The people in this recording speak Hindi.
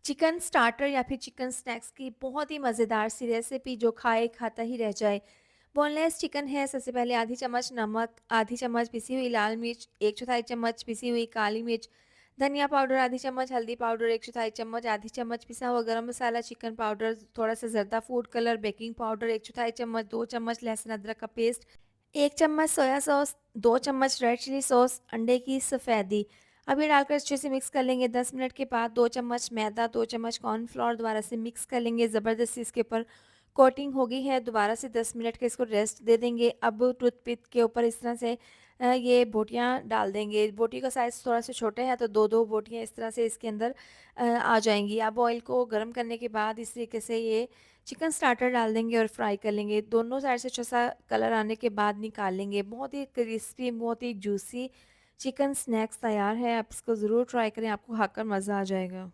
चिकन स्टार्टर या फिर चिकन स्नैक्स की बहुत ही मज़ेदार सी रेसिपी जो खाए खाता ही रह जाए। बोनलेस चिकन है, सबसे पहले आधी चम्मच नमक, आधी चम्मच पिसी हुई लाल मिर्च, 1/4 चम्मच पिसी हुई काली मिर्च, धनिया पाउडर आधी चम्मच, हल्दी पाउडर 1/4 चम्मच, आधी चम्मच पिसा हुआ गरम मसाला, चिकन पाउडर, थोड़ा सा ज़रदा फूड कलर, बेकिंग पाउडर 1/4 चम्मच, 2 चम्मच लहसुन अदरक का पेस्ट, 1 चम्मच सोया सॉस, 2 चम्मच रेड चिली सॉस, अंडे की सफ़ेदी। अब ये डालकर अच्छे से मिक्स कर लेंगे। 10 मिनट के बाद 2 चम्मच मैदा, 2 चम्मच कॉर्नफ्लोर दोबारा से मिक्स कर लेंगे। ज़बरदस्ती इसके ऊपर कोटिंग हो गई है, दोबारा से 10 मिनट के इसको रेस्ट दे देंगे। अब टूथपिक के ऊपर इस तरह से ये बोटियाँ डाल देंगे। बोटी का साइज़ थोड़ा सा छोटा है तो 2-2 बोटियाँ इस तरह से इसके अंदर आ जाएँगी। अब ऑयल को गर्म करने के बाद इस तरीके से ये चिकन स्टार्टर डाल देंगे और फ्राई कर लेंगे। दोनों साइड से अच्छा-सा कलर आने के बाद निकाल लेंगे। बहुत ही क्रिस्पी, बहुत ही जूसी चिकन स्नैक्स तैयार है। आप इसको ज़रूर ट्राई करें, आपको खाकर मज़ा आ जाएगा।